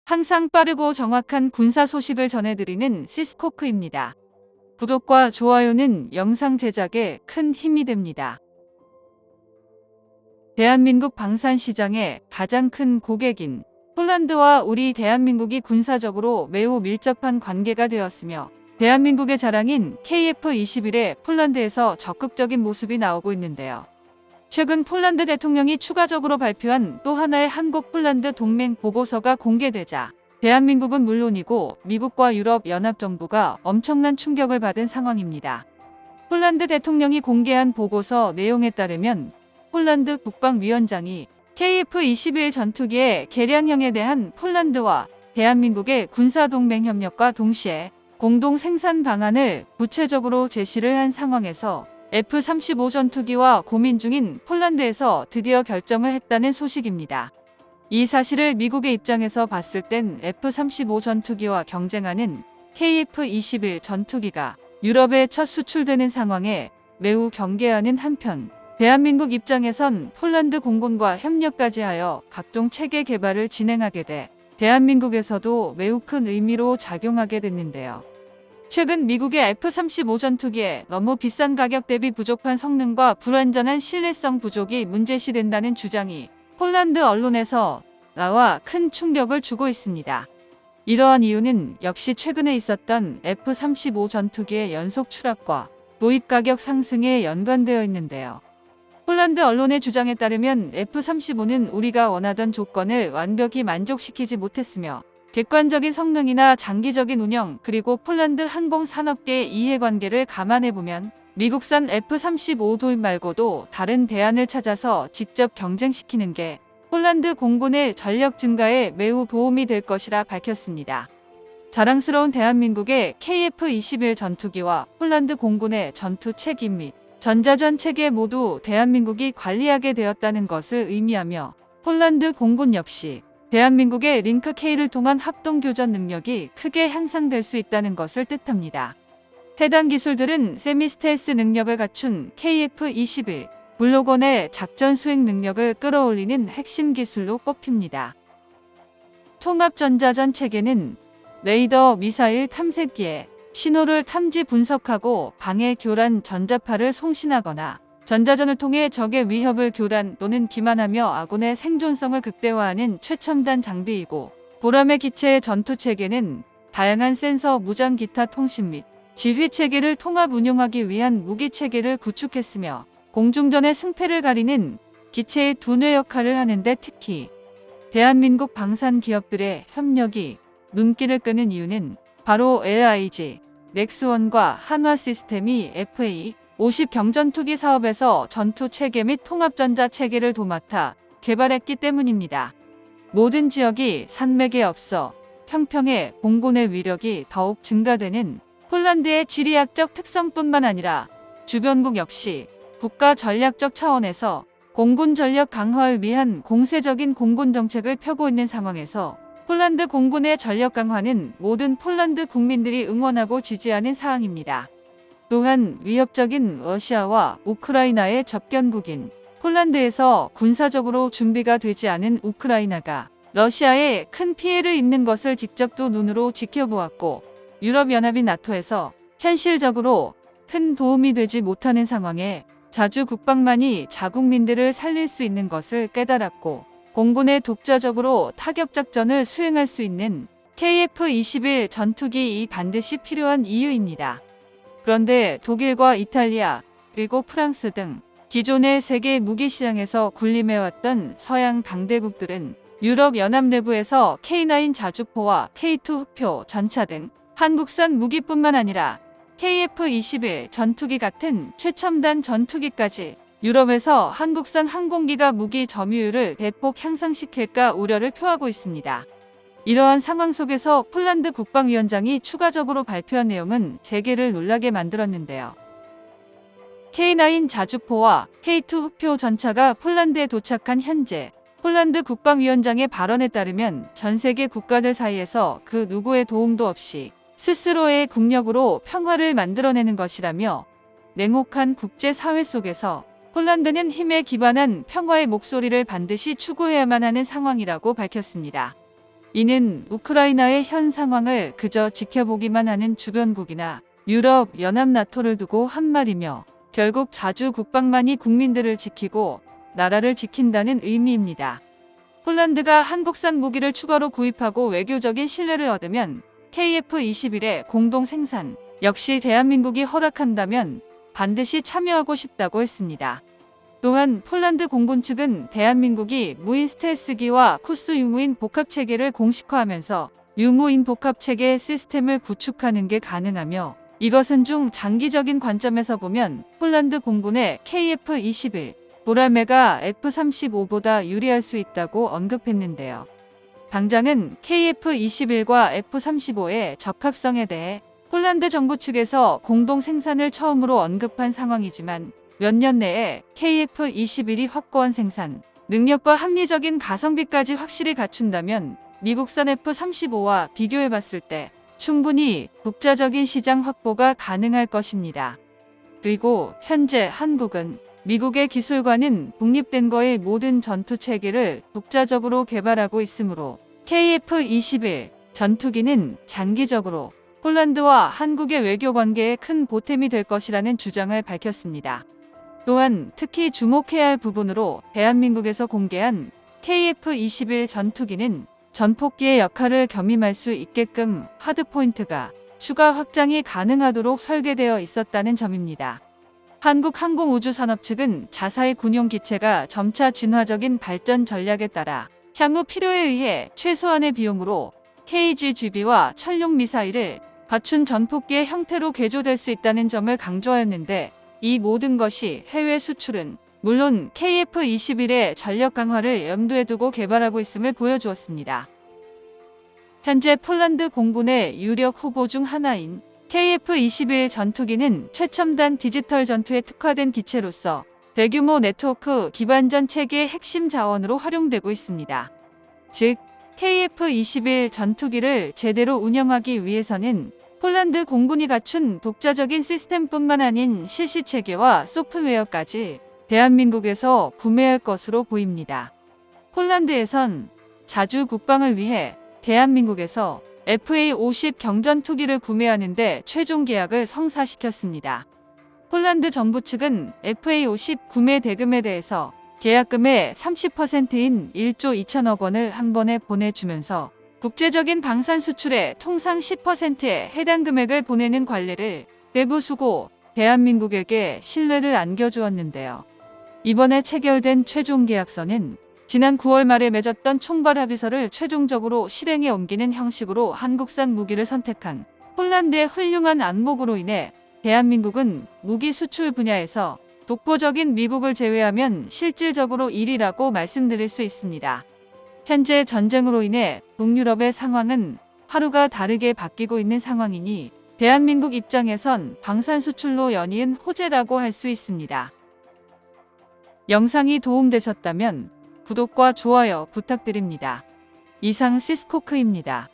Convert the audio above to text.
항상 빠르고 정확한 군사 소식을 전해드리는 시스코크입니다. 구독과 좋아요는 영상 제작에 큰 힘이 됩니다. 대한민국 방산시장의 가장 큰 고객인 폴란드와 우리 대한민국이 군사적으로 매우 밀접한 관계가 되었으며 대한민국의 자랑인 KF-21에 폴란드에서 적극적인 모습이 나오고 있는데요. 최근 폴란드 대통령이 추가적으로 발표한 또 하나의 한국-폴란드 동맹 보고서가 공개되자 대한민국은 물론이고 미국과 유럽연합정부가 엄청난 충격을 받은 상황입니다. 폴란드 대통령이 공개한 보고서 내용에 따르면 폴란드 국방위원장이 KF-21 전투기의 개량형에 대한 폴란드와 대한민국의 군사동맹 협력과 동시에 공동 생산 방안을 구체적으로 제시를 한 상황에서 F-35 전투기와 고민 중인 폴란드에서 드디어 결정을 했다는 소식입니다. 이 사실을 미국의 입장에서 봤을 땐 F-35 전투기와 경쟁하는 KF-21 전투기가 유럽에 첫 수출되는 상황에 매우 경계하는 한편 대한민국 입장에선 폴란드 공군과 협력까지 하여 각종 체계 개발을 진행하게 돼 대한민국에서도 매우 큰 의미로 작용하게 됐는데요. 최근 미국의 F-35 전투기에 너무 비싼 가격 대비 부족한 성능과 불완전한 신뢰성 부족이 문제시된다는 주장이 폴란드 언론에서 나와 큰 충격을 주고 있습니다. 이러한 이유는 역시 최근에 있었던 F-35 전투기의 연속 추락과 도입 가격 상승에 연관되어 있는데요. 폴란드 언론의 주장에 따르면 F-35는 우리가 원하던 조건을 완벽히 만족시키지 못했으며 객관적인 성능이나 장기적인 운영 그리고 폴란드 항공산업계의 이해관계를 감안해보면 미국산 F-35 도입 말고도 다른 대안을 찾아서 직접 경쟁시키는 게 폴란드 공군의 전력 증가에 매우 도움이 될 것이라 밝혔습니다. 자랑스러운 대한민국의 KF-21 전투기와 폴란드 공군의 전투 책임 및 전자전 체계 모두 대한민국이 관리하게 되었다는 것을 의미하며 폴란드 공군 역시 대한민국의 링크 K를 통한 합동교전 능력이 크게 향상될 수 있다는 것을 뜻합니다. 해당 기술들은 세미스텔스 능력을 갖춘 KF-21 블록원의 작전 수행 능력을 끌어올리는 핵심 기술로 꼽힙니다. 통합 전자전 체계는 레이더 미사일 탐색기에 신호를 탐지 분석하고 방해 교란 전자파를 송신하거나 전자전을 통해 적의 위협을 교란 또는 기만하며 아군의 생존성을 극대화하는 최첨단 장비이고 보람의 기체의 전투 체계는 다양한 센서, 무장 기타 통신 및 지휘 체계를 통합 운용하기 위한 무기 체계를 구축했으며 공중전의 승패를 가리는 기체의 두뇌 역할을 하는데 특히 대한민국 방산 기업들의 협력이 눈길을 끄는 이유는 바로 LIG, 넥스원과 한화시스템이 FA-50 경전투기 사업에서 전투 체계 및 통합 전자 체계를 도맡아 개발했기 때문입니다. 모든 지역이 산맥에 없어 평평해 공군의 위력이 더욱 증가되는 폴란드의 지리학적 특성뿐만 아니라 주변국 역시 국가 전략적 차원에서 공군 전력 강화를 위한 공세적인 공군 정책을 펴고 있는 상황에서 폴란드 공군의 전력 강화는 모든 폴란드 국민들이 응원하고 지지하는 사항입니다. 또한 위협적인 러시아와 우크라이나의 접견국인 폴란드에서 군사적으로 준비가 되지 않은 우크라이나가 러시아에 큰 피해를 입는 것을 직접 두 눈으로 지켜보았고 유럽연합인 나토에서 현실적으로 큰 도움이 되지 못하는 상황에 자주 국방만이 자국민들을 살릴 수 있는 것을 깨달았고 공군의 독자적으로 타격작전을 수행할 수 있는 KF-21 전투기 반드시 필요한 이유입니다. 그런데 독일과 이탈리아 그리고 프랑스 등 기존의 세계 무기시장에서 군림해왔던 서양 강대국들은 유럽연합 내부에서 K9 자주포와 K2 흑표 전차 등 한국산 무기뿐만 아니라 KF-21 전투기 같은 최첨단 전투기까지 유럽에서 한국산 항공기가 무기 점유율을 대폭 향상시킬까 우려를 표하고 있습니다. 이러한 상황 속에서 폴란드 국방위원장이 추가적으로 발표한 내용은 세계를 놀라게 만들었는데요. K9 자주포와 K2 흑표 전차가 폴란드에 도착한 현재 폴란드 국방위원장의 발언에 따르면 전 세계 국가들 사이에서 그 누구의 도움도 없이 스스로의 국력으로 평화를 만들어내는 것이라며 냉혹한 국제사회 속에서 폴란드는 힘에 기반한 평화의 목소리를 반드시 추구해야만 하는 상황이라고 밝혔습니다. 이는 우크라이나의 현 상황을 그저 지켜보기만 하는 주변국이나 유럽, 연합 나토를 두고 한 말이며 결국 자주 국방만이 국민들을 지키고 나라를 지킨다는 의미입니다. 폴란드가 한국산 무기를 추가로 구입하고 외교적인 신뢰를 얻으면 KF-21의 공동 생산 역시 대한민국이 허락한다면 반드시 참여하고 싶다고 했습니다. 또한 폴란드 공군 측은 대한민국이 무인 스텔스기와 쿠스 유무인 복합체계를 공식화하면서 유무인 복합체계 시스템을 구축하는 게 가능하며 이것은 중 장기적인 관점에서 보면 폴란드 공군의 KF-21 보라매가 F-35보다 유리할 수 있다고 언급했는데요. 당장은 KF-21과 F-35의 적합성에 대해 폴란드 정부 측에서 공동 생산을 처음으로 언급한 상황이지만 몇 년 내에 KF-21이 확고한 생산, 능력과 합리적인 가성비까지 확실히 갖춘다면 미국산 F-35와 비교해봤을 때 충분히 독자적인 시장 확보가 가능할 것입니다. 그리고 현재 한국은 미국의 기술과는 독립된 거의 모든 전투체계를 독자적으로 개발하고 있으므로 KF-21 전투기는 장기적으로 폴란드와 한국의 외교 관계에 큰 보탬이 될 것이라는 주장을 밝혔습니다. 또한 특히 주목해야 할 부분으로 대한민국에서 공개한 KF-21 전투기는 전폭기의 역할을 겸임할 수 있게끔 하드포인트가 추가 확장이 가능하도록 설계되어 있었다는 점입니다. 한국항공우주산업 측은 자사의 군용 기체가 점차 진화적인 발전 전략에 따라 향후 필요에 의해 최소한의 비용으로 KGGB와 천룡 미사일을 갖춘 전폭기의 형태로 개조될 수 있다는 점을 강조하였는데 이 모든 것이 해외 수출은 물론 KF-21의 전력 강화를 염두에 두고 개발하고 있음을 보여주었습니다. 현재 폴란드 공군의 유력 후보 중 하나인 KF-21 전투기는 최첨단 디지털 전투에 특화된 기체로서 대규모 네트워크 기반전 체계의 핵심 자원으로 활용되고 있습니다. 즉, KF-21 전투기를 제대로 운영하기 위해서는 폴란드 공군이 갖춘 독자적인 시스템뿐만 아닌 실시체계와 소프트웨어까지 대한민국에서 구매할 것으로 보입니다. 폴란드에선 자주 국방을 위해 대한민국에서 FA-50 경전투기를 구매하는데 최종 계약을 성사시켰습니다. 폴란드 정부 측은 FA-50 구매 대금에 대해서 계약금의 30%인 1조 2천억 원을 한 번에 보내주면서 국제적인 방산 수출의 통상 10%의 해당 금액을 보내는 관리를 내부수고 대한민국에게 신뢰를 안겨주었는데요. 이번에 체결된 최종 계약서는 지난 9월 말에 맺었던 총괄 합의서를 최종적으로 실행에 옮기는 형식으로 한국산 무기를 선택한 폴란드의 훌륭한 안목으로 인해 대한민국은 무기 수출 분야에서 독보적인 미국을 제외하면 실질적으로 1위라고 말씀드릴 수 있습니다. 현재 전쟁으로 인해 동유럽의 상황은 하루가 다르게 바뀌고 있는 상황이니 대한민국 입장에선 방산 수출로 연이은 호재라고 할 수 있습니다. 영상이 도움되셨다면 구독과 좋아요 부탁드립니다. 이상 시스코크입니다.